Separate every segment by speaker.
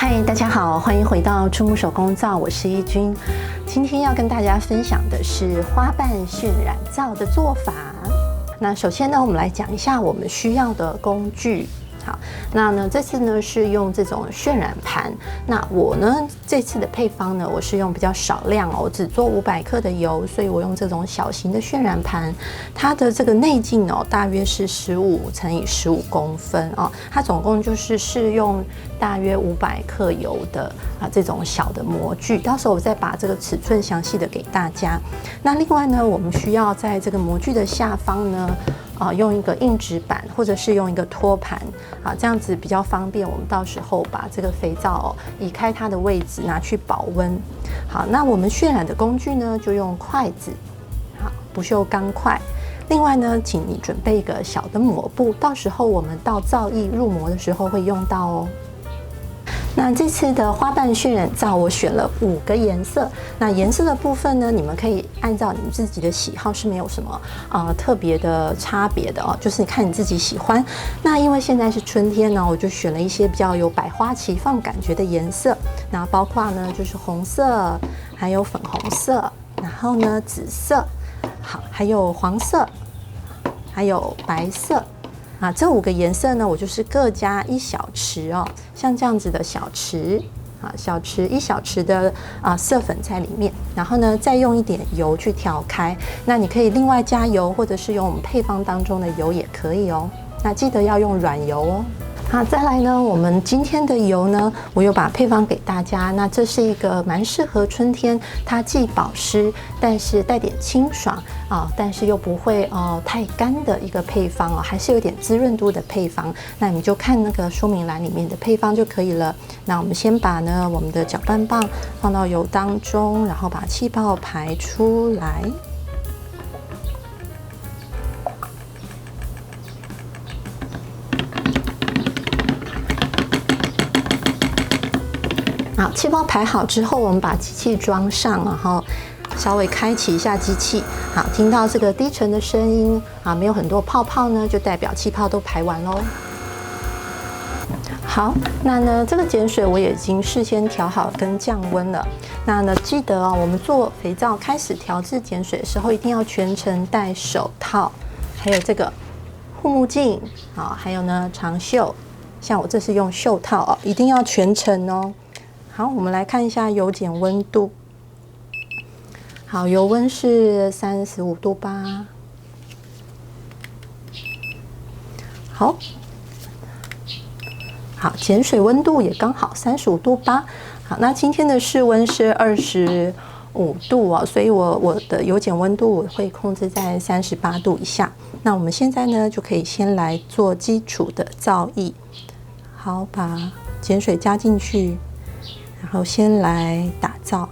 Speaker 1: 嗨，大家好，欢迎回到触目手工皂，我是依君。今天要跟大家分享的是花瓣渲染皂的做法。那首先呢，我们来讲一下我们需要的工具。好，那呢，这次呢是用这种渲染盘。那我呢这次的配方呢，我是用比较少量哦，我只做500克的油，所以我用这种小型的渲染盘。它的这个内径哦，大约是15乘以15公分哦，它总共就是适用大约500克油的这种小的模具。到时候我再把这个尺寸详细的给大家。那另外呢，我们需要在这个模具的下方呢。用一个硬纸板，或者是用一个托盘这样子比较方便。我们到时候把这个肥皂移开它的位置，拿去保温。好，那我们渲染的工具呢，就用筷子，好，不锈钢筷。另外呢，请你准备一个小的抹布，到时候我们倒皂液入模的时候会用到哦。那这次的花瓣渲染皂，我选了5个颜色。那颜色的部分呢，你们可以按照你们自己的喜好，是没有什么特别的差别的哦，就是你看你自己喜欢。那因为现在是春天呢，我就选了一些比较有百花齐放感觉的颜色。那包括呢，就是红色，还有粉红色，然后呢紫色，好，还有黄色，还有白色。这5个颜色呢，我就是各加1小匙哦，像这样子的小匙小匙1小匙的色粉在里面，然后呢再用一点油去调开。那你可以另外加油，或者是用我们配方当中的油也可以哦。那记得要用软油哦。好，再来呢，我们今天的油呢，我有把配方给大家。那这是一个蛮适合春天，它既保湿，但是带点清爽但是又不会太干的一个配方还是有点滋润度的配方。那你们就看那个说明栏里面的配方就可以了。那我们先把呢我们的搅拌棒放到油当中，然后把气泡排出来。好，气泡排好之后，我们把机器装上，然后稍微开启一下机器。好，听到这个低沉的声音没有很多泡泡呢，就代表气泡都排完喽。好，那呢这个碱水我也已经事先调好跟降温了。那呢记得我们做肥皂开始调制碱水的时候，一定要全程戴手套，还有这个护目镜还有呢长袖，像我这是用袖套一定要全程哦。好，我们来看一下油碱温度。好，油温是35度8。好，碱水温度也刚好35度8。好，那今天的室温是25度所以我的油碱温度我会控制在38度以下。那我们现在呢，就可以先来做基础的皂液。好，把碱水加进去。然后先来打皂，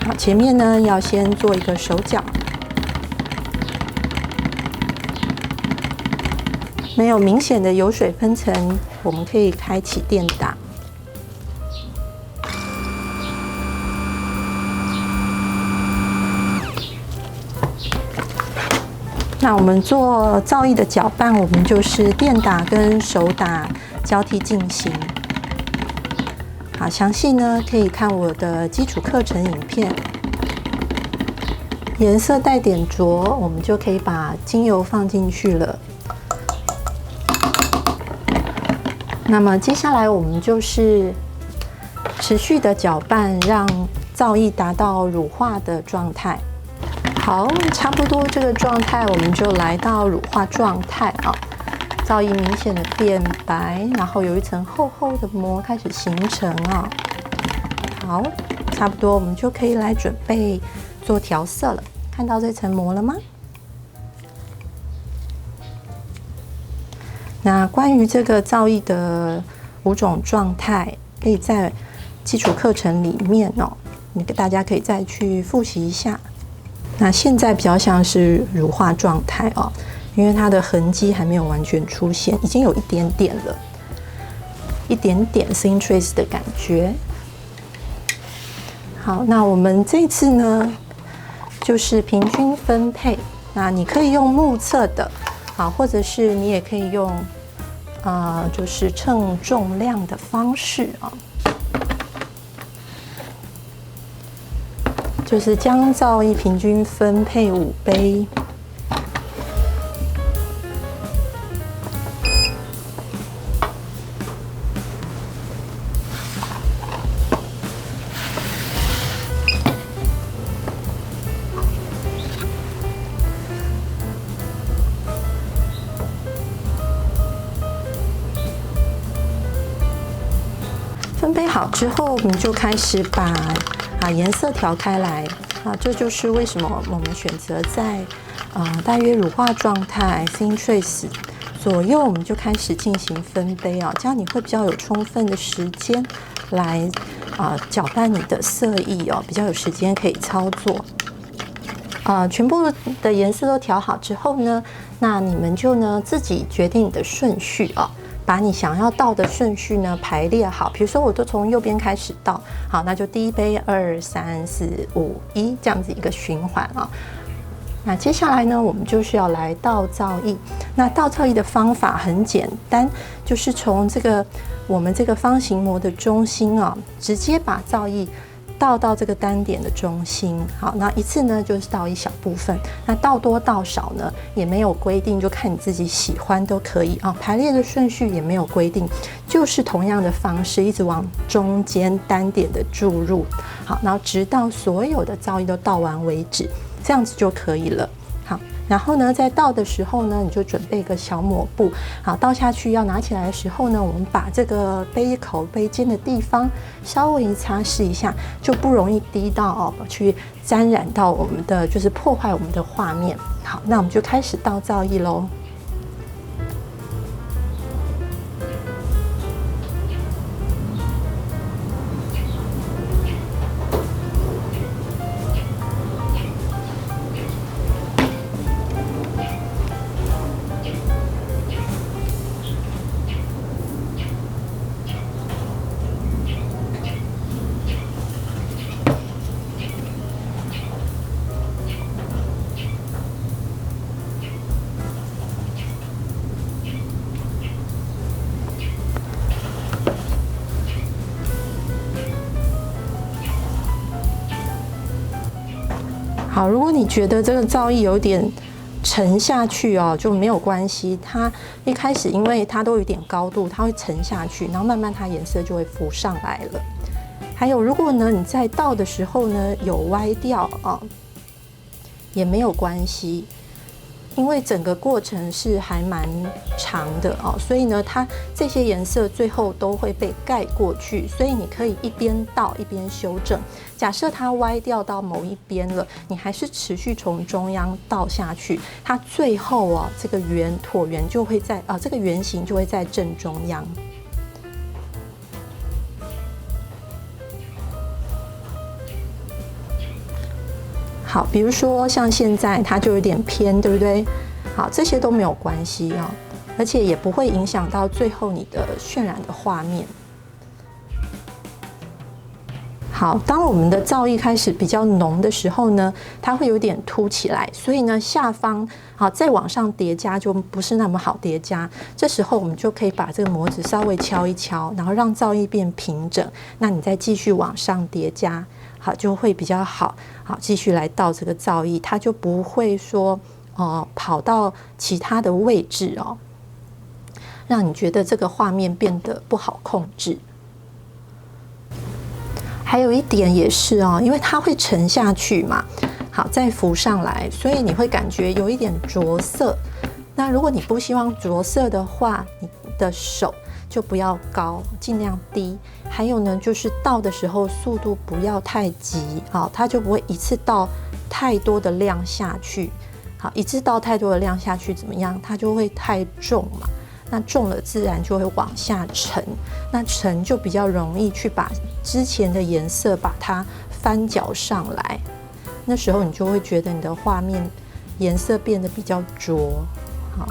Speaker 1: 好，前面呢要先做一个手搅，没有明显的油水分层，我们可以开启电打。那我们做皂液的搅拌，我们就是电打跟手打交替进行。好，详细呢可以看我的基础课程影片。颜色带点浊，我们就可以把精油放进去了。那么接下来我们就是持续的搅拌，让皂液达到乳化的状态。好，差不多这个状态，我们就来到乳化状态皂液明显的变白，然后有一层厚厚的膜开始形成好，差不多我们就可以来准备做调色了。看到这层膜了吗？那关于这个皂液的5种状态，可以在基础课程里面大家可以再去复习一下。那现在比较像是乳化状态因为它的痕迹还没有完全出现，已经有一点点了，一点点 thin trace 的感觉。好，那我们这次呢，就是平均分配。那你可以用目测的，好，或者是你也可以用，就是称重量的方式啊，就是将皂液平均分配5杯。分杯好之后，我们就开始把颜色调开来这就是为什么我们选择在大约乳化状态 thin trace 左右，我们就开始进行分杯这样你会比较有充分的时间来搅拌你的色液比较有时间可以操作。全部的颜色都调好之后呢，那你们就自己决定你的顺序把你想要倒的顺序呢排列好，比如说我都从右边开始倒，好，那就第一杯2、3、4、5、1这样子一个循环那接下来呢，我们就是要来倒皂液。那倒皂液的方法很简单，就是从我们这个方形膜的中心直接把皂液倒到这个单点的中心。好，那一次呢就是倒一小部分，那倒多倒少呢也没有规定，就看你自己喜欢都可以排列的顺序也没有规定，就是同样的方式一直往中间单点的注入。好，然后直到所有的皂液都倒完为止，这样子就可以了。好，然后呢，在倒的时候呢，你就准备一个小抹布。好，倒下去要拿起来的时候呢，我们把这个杯口、杯尖的地方稍微擦拭一下，就不容易滴到去沾染到我们的，就是破坏我们的画面。好，那我们就开始倒皂液咯。好，如果你觉得这个皂液有点沉下去就没有关系。它一开始因为它都有点高度，它会沉下去，然后慢慢它颜色就会浮上来了。还有，如果呢你在倒的时候呢有歪掉也没有关系。因为整个过程是还蛮长的所以呢，它这些颜色最后都会被盖过去，所以你可以一边倒一边修正。假设它歪掉到某一边了，你还是持续从中央倒下去，它最后这个椭圆就会在这个圆形就会在正中央。好，比如说像现在它就有点偏，对不对？好，这些都没有关系而且也不会影响到最后你的渲染的画面。好，当我们的皂液开始比较浓的时候呢，它会有点凸起来，所以呢下方再往上叠加就不是那么好叠加。这时候我们就可以把这个模子稍微敲一敲，然后让皂液变平整，那你再继续往上叠加。好，就会比较好。好，继续来倒这个皂液，它就不会说跑到其他的位置让你觉得这个画面变得不好控制。还有一点也是因为它会沉下去嘛，好，再浮上来，所以你会感觉有一点着色。那如果你不希望着色的话，你的手就不要高，尽量低。还有呢，就是倒的时候速度不要太急，它就不会一次倒太多的量下去。好，一次倒太多的量下去怎么样？它就会太重嘛，那重了自然就会往下沉，那沉就比较容易去把之前的颜色把它翻搅上来，那时候你就会觉得你的画面颜色变得比较浊。好，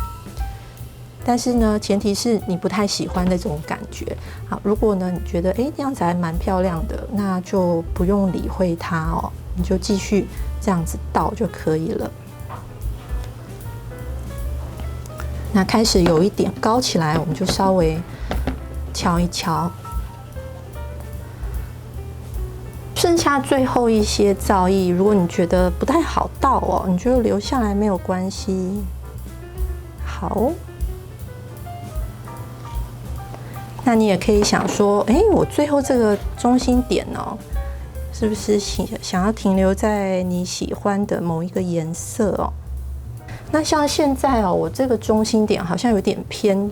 Speaker 1: 但是呢，前提是你不太喜欢那种感觉。好，如果呢你觉得这样子还蛮漂亮的，那就不用理会它哦，你就继续这样子倒就可以了。那开始有一点高起来，我们就稍微敲一敲。剩下最后一些皂液，如果你觉得不太好倒哦，你就留下来没有关系。好，那你也可以想说，我最后这个中心点哦，是不是想要停留在你喜欢的某一个颜色哦？那像现在哦，我这个中心点好像有点偏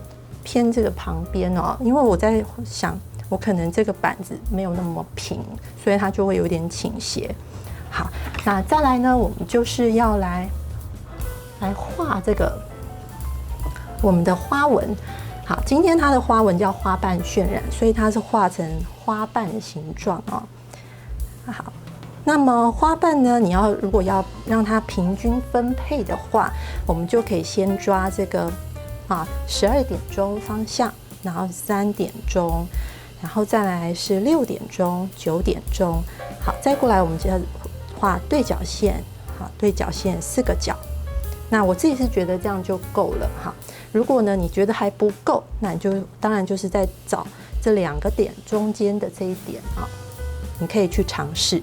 Speaker 1: 这个旁边哦，因为我在想。我可能这个板子没有那么平，所以它就会有点倾斜。好，那再来呢，我们就是要来画这个我们的花纹。好，今天它的花纹叫花瓣渲染，所以它是画成花瓣的形状哦。好，那么花瓣呢，如果要让它平均分配的话，我们就可以先抓这个12点钟方向，然后3点钟。然后再来是6点钟、9点钟，好，再过来我们就要画对角线，好，对角线4个角。那我自己是觉得这样就够了哈。如果呢你觉得还不够，那你就当然就是在找这2个点中间的这一点啊，你可以去尝试。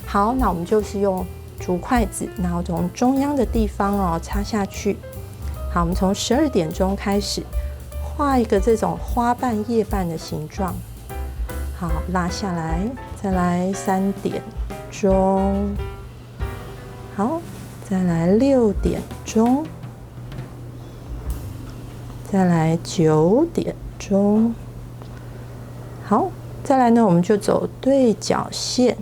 Speaker 1: 好，那我们就是用竹筷子，然后从中央的地方哦插下去。好，我们从12点钟开始画一个这种花瓣叶瓣的形状。好，拉下来，再来3点钟，好，再来6点钟，再来9点钟，好，再来呢，我们就走对角线，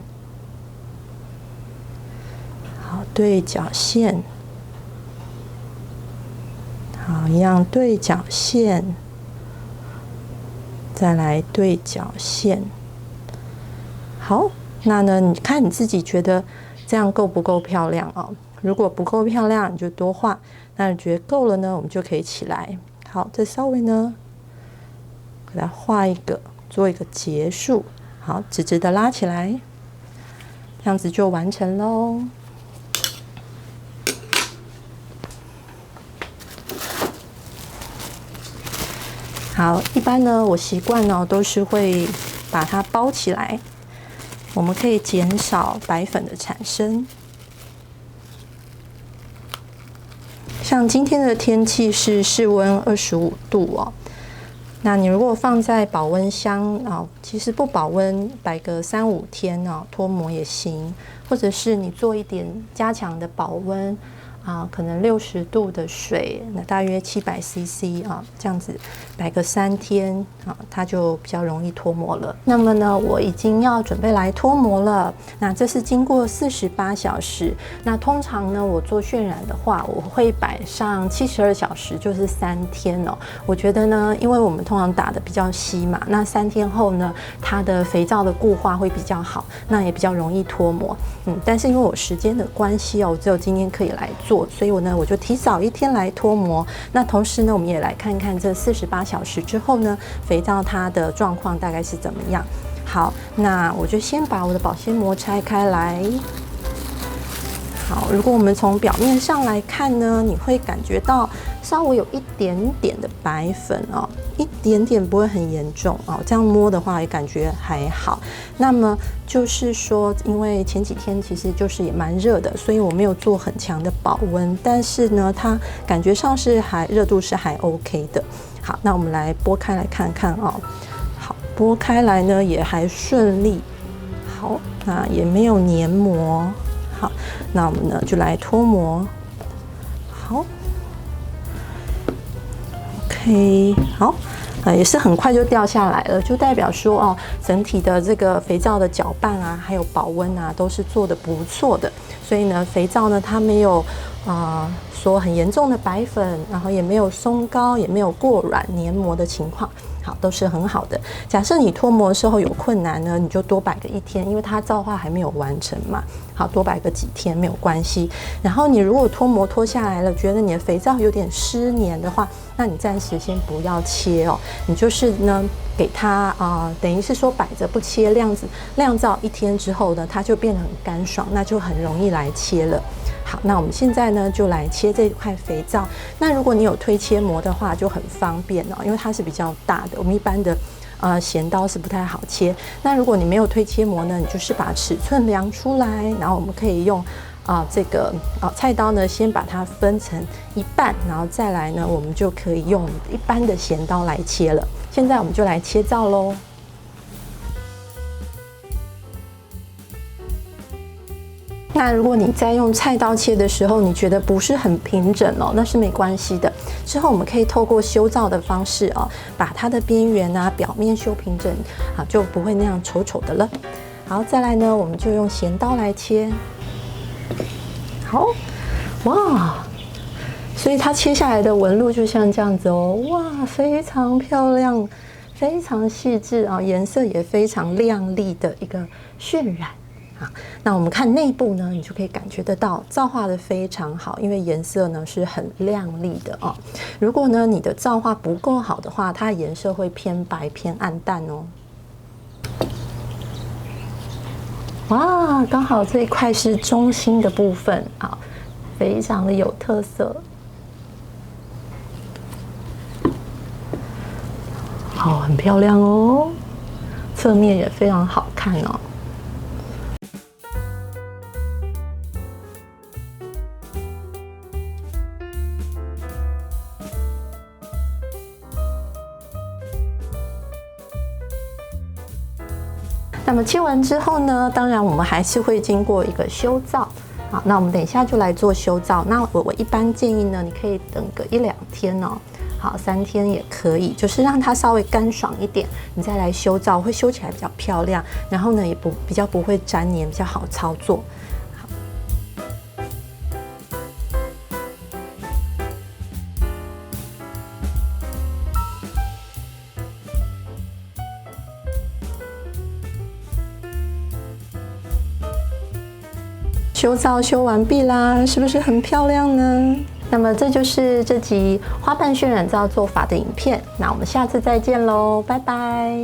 Speaker 1: 好，对角线，好，一样对角线。再来对角线，好，那呢？你看你自己觉得这样够不够漂亮哦？如果不够漂亮，你就多画；那你觉得够了呢，我们就可以起来。好，再稍微呢，给它画一个，做一个结束。好，直直的拉起来，这样子就完成喽。好，一般呢，我习惯呢都是会把它包起来，我们可以减少白粉的产生。像今天的天气是室温25度哦，那你如果放在保温箱哦，其实不保温，摆个3、5天哦，脱模也行，或者是你做一点加强的保温。可能60度的水，那大约700 CC 啊，这样子摆个3天啊，它就比较容易脱模了。那么呢，我已经要准备来脱模了。那这是经过48小时。那通常呢，我做渲染的话，我会摆上72小时，就是3天哦。我觉得呢，因为我们通常打的比较稀嘛，那3天后呢，它的肥皂的固化会比较好，那也比较容易脱模。但是因为我时间的关系哦，我只有今天可以来做，所以我就提早1天来脱模。那同时呢，我们也来看看这48小时之后呢，肥皂它的状况大概是怎么样。好，那我就先把我的保鲜膜拆开来。好，如果我们从表面上来看呢，你会感觉到稍微有一点点的白粉哦，一点点不会很严重哦。这样摸的话也感觉还好。那么就是说，因为前几天其实就是也蛮热的，所以我没有做很强的保温，但是呢，它感觉上是热度是还 OK 的。好，那我们来剥开来看看哦。好，剥开来呢也还顺利。好，那也没有黏膜。好，那我们呢就来脱模。好 ，OK， 好，也是很快就掉下来了，就代表说哦，整体的这个肥皂的搅拌啊，还有保温啊，都是做得不错的。所以呢，肥皂呢它没有说很严重的白粉，然后也没有松膏，也没有过软黏膜的情况。好，都是很好的。假设你脱模的时候有困难呢，你就多摆个1天，因为它皂化还没有完成嘛。好，多摆个几天没有关系。然后你如果脱模脱下来了，觉得你的肥皂有点湿黏的话，那你暂时先不要切哦，你就是呢给它等于是说摆着不切，晾皂1天之后呢，它就变得很干爽，那就很容易来切了。好，那我们现在呢就来切这块肥皂。那如果你有推切膜的话，就很方便哦，因为它是比较大的。我们一般的咸刀是不太好切。那如果你没有推切膜呢，你就是把尺寸量出来，然后我们可以用这个菜刀呢，先把它分成1半，然后再来呢，我们就可以用一般的咸刀来切了。现在我们就来切皂咯。那如果你在用菜刀切的时候，你觉得不是很平整哦，那是没关系的。之后我们可以透过修皂的方式哦，把它的边缘表面修平整，就不会那样丑丑的了。好，再来呢，我们就用咸刀来切。好，哇，所以它切下来的纹路就像这样子哦，哇，非常漂亮，非常细致颜色也非常亮丽的一个渲染。好，那我们看内部呢，你就可以感觉得到皂化的非常好，因为颜色呢是很亮丽的哦。如果呢你的皂化不够好的话，它的颜色会偏白偏暗淡哦。哇，刚好这一块是中心的部分啊，非常的有特色。好，很漂亮哦，侧面也非常好看哦。那么切完之后呢，当然我们还是会经过一个修皂。好，那我们等一下就来做修皂。那我一般建议呢，你可以等个1-2天哦，好，3天也可以，就是让它稍微干爽一点，你再来修皂，会修起来比较漂亮。然后呢，也比较不会粘黏，比较好操作。修皂修完毕啦，是不是很漂亮呢？那么这就是这集花瓣渲染皂做法的影片，那我们下次再见喽，拜拜。